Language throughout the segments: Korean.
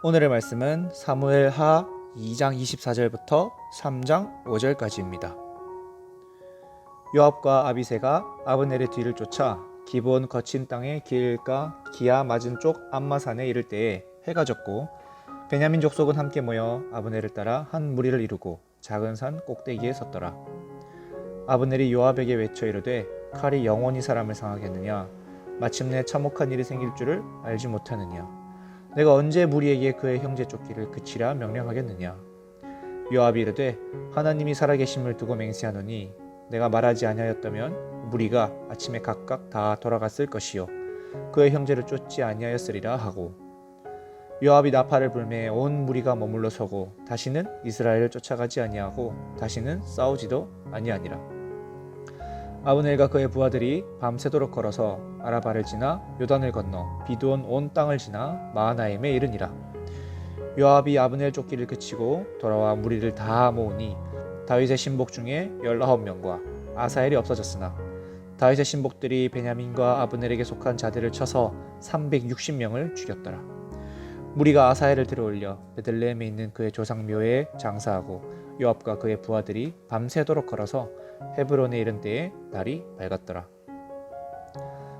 오늘의 말씀은 사무엘하 2장 24절부터 3장 5절까지입니다. 요압과 아비새가 아브넬의 뒤를 쫓아 기브온 거친 땅의 길가 기아 맞은 쪽 암마산에 이를 때에 해가 졌고 베냐민 족속은 함께 모여 아브넬을 따라 한 무리를 이루고 작은 산 꼭대기에 섰더라. 아브넬이 요압에게 외쳐 이르되 칼이 영원히 사람을 상하겠느냐? 마침내 참혹한 일이 생길 줄을 알지 못하느냐? 내가 언제 무리에게 그의 형제 쫓기를 그치라 명령하겠느냐? 요압이 이르되 하나님이 살아계심을 두고 맹세하노니 내가 말하지 아니하였다면 무리가 아침에 각각 다 돌아갔을 것이요 그의 형제를 쫓지 아니하였으리라 하고, 요압이 나팔을 불매 온 무리가 머물러 서고 다시는 이스라엘을 쫓아가지 아니하고 다시는 싸우지도 아니하니라. 아브넬과 그의 부하들이 밤새도록 걸어서 아라바를 지나 요단을 건너 비두온 온 땅을 지나 마하나임에 이르니라. 요압이 아브넬 쫓기를 그치고 돌아와 무리를 다 모으니 다윗의 신복 중에 19명과 아사엘이 없어졌으나 다윗의 신복들이 베냐민과 아브넬에게 속한 자들을 쳐서 360명을 죽였더라. 무리가 아사엘을 들어올려 베들레헴에 있는 그의 조상묘에 장사하고 요압과 그의 부하들이 밤새도록 걸어서 헤브론에 이른 때에 날이 밝았더라.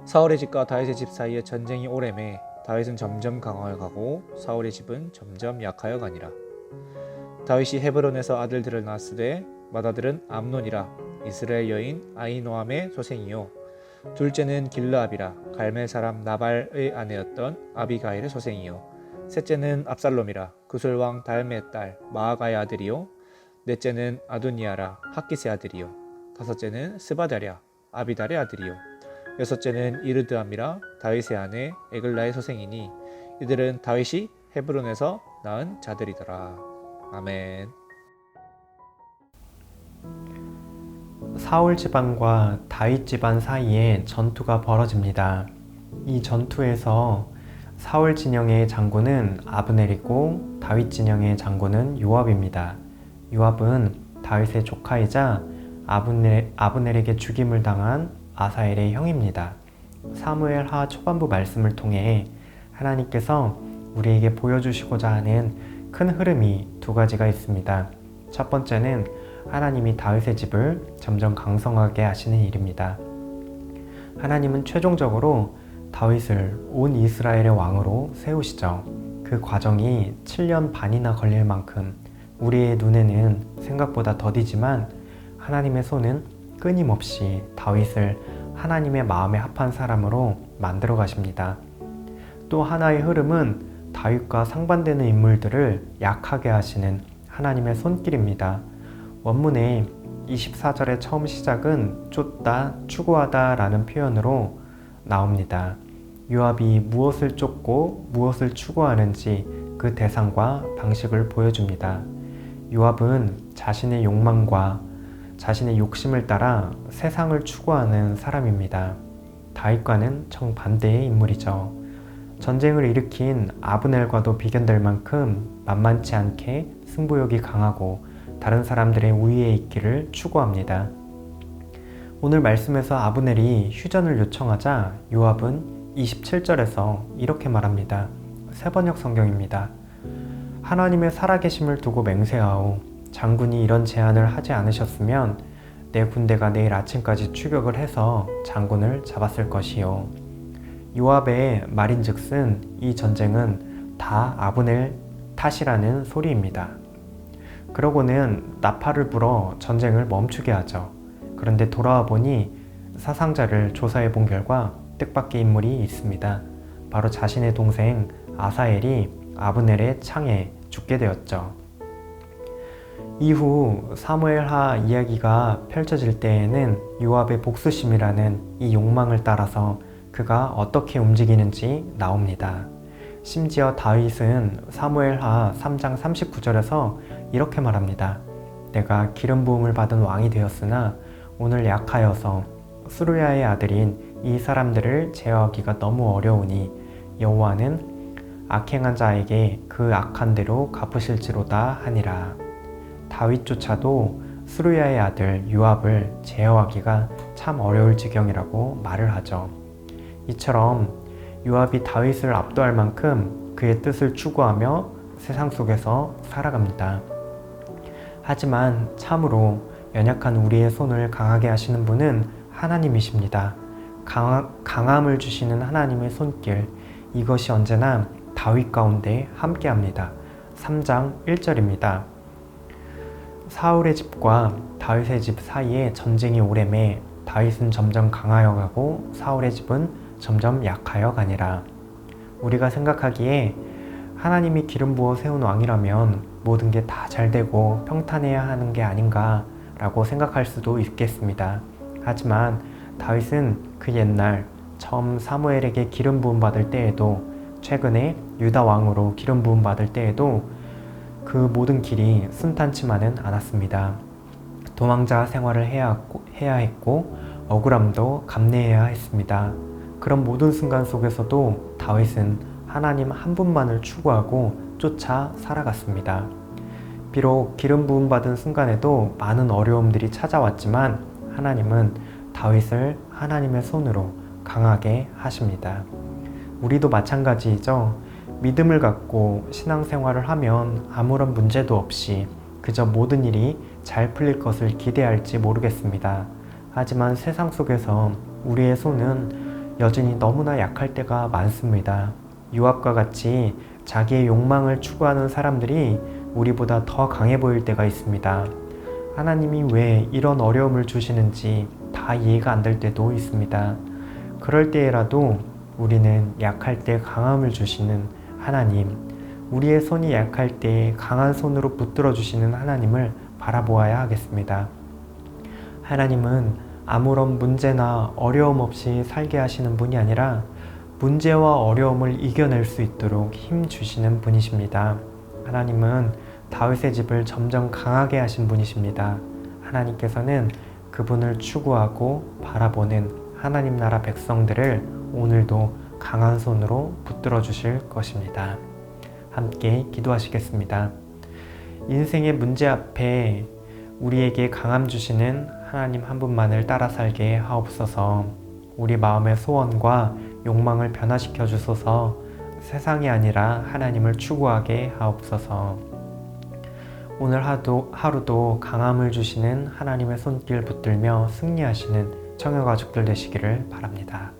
사울의 집과 다윗의 집 사이에 전쟁이 오래매 다윗은 점점 강하여 가고 사울의 집은 점점 약하여 가니라. 다윗이 헤브론에서 아들들을 낳았으되 맏아들은 암논이라 이스라엘 여인 아히노암의 소생이요 둘째는 길르압이라 갈멜 사람 나발의 아내였던 아비가일의 소생이요 셋째는 압살롬이라 구슬 왕 달메의 딸 마아가의 아들이요 넷째는 아도니아라 학깃의 아들이요 다섯째는 스바다랴 아비달의 아들이요 여섯째는 이르드암이라 다윗의 아내 에글라의 소생이니 이들은 다윗이 헤브론에서 낳은 자들이더라. 아멘. 사울 집안과 다윗 집안 사이에 전투가 벌어집니다. 이 전투에서 사울 진영의 장군은 아브넬이고 다윗 진영의 장군은 요압입니다. 요압은 다윗의 조카이자 아브넬에게 죽임을 당한 아사엘의 형입니다. 사무엘하 초반부 말씀을 통해 하나님께서 우리에게 보여주시고자 하는 큰 흐름이 두 가지가 있습니다. 첫 번째는 하나님이 다윗의 집을 점점 강성하게 하시는 일입니다. 하나님은 최종적으로 다윗을 온 이스라엘의 왕으로 세우시죠. 그 과정이 7년 반이나 걸릴 만큼 우리의 눈에는 생각보다 더디지만 하나님의 손은 끊임없이 다윗을 하나님의 마음에 합한 사람으로 만들어 가십니다. 또 하나의 흐름은 다윗과 상반되는 인물들을 약하게 하시는 하나님의 손길입니다. 원문의 24절의 처음 시작은 쫓다, 추구하다 라는 표현으로 나옵니다. 요압이 무엇을 쫓고 무엇을 추구하는지 그 대상과 방식을 보여줍니다. 요압은 자신의 욕망과 자신의 욕심을 따라 세상을 추구하는 사람입니다. 다윗과는 정반대의 인물이죠. 전쟁을 일으킨 아브넬과도 비견될 만큼 만만치 않게 승부욕이 강하고 다른 사람들의 우위에 있기를 추구합니다. 오늘 말씀에서 아브넬이 휴전을 요청하자 요압은 27절에서 이렇게 말합니다. 세번역 성경입니다. 하나님의 살아계심을 두고 맹세하오. 장군이 이런 제안을 하지 않으셨으면 내 군대가 내일 아침까지 추격을 해서 장군을 잡았을 것이요. 요압의 말인즉슨 이 전쟁은 다 아브넬 탓이라는 소리입니다. 그러고는 나팔을 불어 전쟁을 멈추게 하죠. 그런데 돌아와 보니 사상자를 조사해 본 결과 뜻밖의 인물이 있습니다. 바로 자신의 동생 아사엘이 아브넬의 창에 죽게 되었죠. 이후 사무엘하 이야기가 펼쳐질 때에는 요압의 복수심이라는 이 욕망을 따라서 그가 어떻게 움직이는지 나옵니다. 심지어 다윗은 사무엘하 3장 39절에서 이렇게 말합니다. 내가 기름 부음을 받은 왕이 되었으나 오늘 약하여서 수르야의 아들인 이 사람들을 제어하기가 너무 어려우니 여호와는 악행한 자에게 그 악한 대로 갚으실지로다 하니라. 다윗조차도 수르야의 아들 요압을 제어하기가 참 어려울 지경이라고 말을 하죠. 이처럼 요압이 다윗을 압도할 만큼 그의 뜻을 추구하며 세상 속에서 살아갑니다. 하지만 참으로 연약한 우리의 손을 강하게 하시는 분은 하나님이십니다. 강함을 주시는 하나님의 손길, 이것이 언제나 다윗 가운데 함께합니다. 3장 1절입니다. 사울의 집과 다윗의 집 사이에 전쟁이 오래매 다윗은 점점 강하여 가고 사울의 집은 점점 약하여 가니라. 우리가 생각하기에 하나님이 기름 부어 세운 왕이라면 모든 게 다 잘되고 평탄해야 하는 게 아닌가 라고 생각할 수도 있겠습니다. 하지만 다윗은 그 옛날 처음 사무엘에게 기름 부음 받을 때에도, 최근에 유다 왕으로 기름 부음 받을 때에도 그 모든 길이 순탄치만은 않았습니다. 도망자 생활을 해야 했고 억울함도 감내해야 했습니다. 그런 모든 순간 속에서도 다윗은 하나님 한 분만을 추구하고 쫓아 살아갔습니다. 비록 기름 부음 받은 순간에도 많은 어려움들이 찾아왔지만 하나님은 다윗을 하나님의 손으로 강하게 하십니다. 우리도 마찬가지이죠. 믿음을 갖고 신앙생활을 하면 아무런 문제도 없이 그저 모든 일이 잘 풀릴 것을 기대할지 모르겠습니다. 하지만 세상 속에서 우리의 손은 여전히 너무나 약할 때가 많습니다. 요압과 같이 자기의 욕망을 추구하는 사람들이 우리보다 더 강해 보일 때가 있습니다. 하나님이 왜 이런 어려움을 주시는지 다 이해가 안 될 때도 있습니다. 그럴 때라도 우리는 약할 때 강함을 주시는 하나님, 우리의 손이 약할 때 강한 손으로 붙들어 주시는 하나님을 바라보아야 하겠습니다. 하나님은 아무런 문제나 어려움 없이 살게 하시는 분이 아니라 문제와 어려움을 이겨낼 수 있도록 힘 주시는 분이십니다. 하나님은 다윗의 집을 점점 강하게 하신 분이십니다. 하나님께서는 그분을 추구하고 바라보는 하나님 나라 백성들을 오늘도 강한 손으로 붙들어 주실 것입니다. 함께 기도하시겠습니다. 인생의 문제 앞에 우리에게 강함 주시는 하나님 한 분만을 따라 살게 하옵소서. 우리 마음의 소원과 욕망을 변화시켜 주소서. 세상이 아니라 하나님을 추구하게 하옵소서. 오늘 하루도 강함을 주시는 하나님의 손길 붙들며 승리하시는 청여가족들 되시기를 바랍니다.